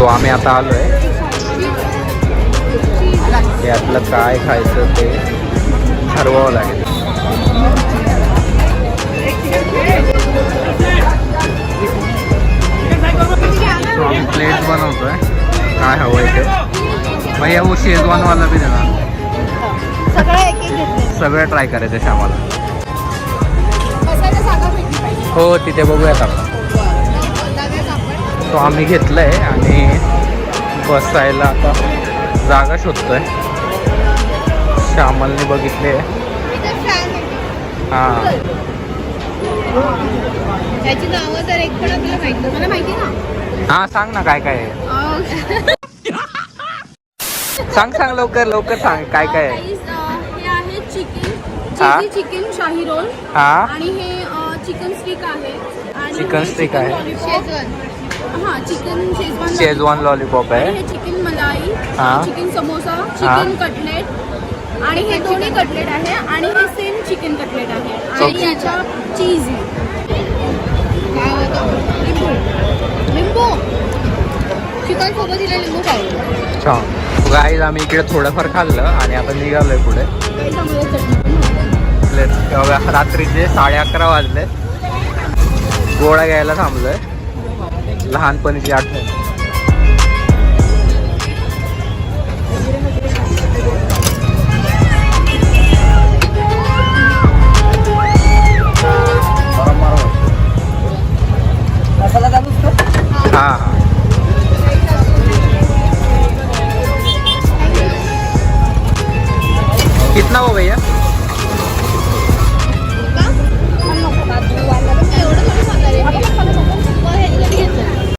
So आम्ही आता आलोय, यातलं काय खायचं ते ठरवावं लागेल. सो आम्ही प्लेट बनवतोय, काय हवंय ते. भैया वो शेजवानवाला बी देणार. सगळं ट्राय करायचं आहे आम्हाला. हो तिथे बघूयात आपण. तो आम्ही घेतलंय आणि बसायला आता जागा शोधतोय. श्यामलने बघितले. हां त्याची नावं तर एक पण आपल्याला माहिती. मला माहिती ना. हां सांग ना काय काय आहे. सांग सांग लवकर लवकर सांग काय काय आहे. हे आहे चिकन, हा? चिली चिकन शाही रोल. हां आणि हे चिकन स्टिक आहे. आणि चिकन हे स्टिक चिकन आहे. लॉलीपॉप. हां चिकन शेजवान शेजवान लॉलीपॉप आणि आहे. हे चिकन मलाई, हा? चिकन समोसा, चिकन कटलेट आणि हे दोन्ही कटलेट आहे आणि हे सेम चिकन कटलेट आहे आणि Okay. याच्या चीज आहे. लिंबू चिकन सोबत दिले लिंबू पाहिजे. छान. गाईज आम्ही इकडे थोडंफार खाल्लं आणि आता निघालोय पुढे. बघा रात्रीचे 11:30 वाजले. गोळा घ्यायला थांबलोय. लहानपणीची आठवण. हाँ कितना वो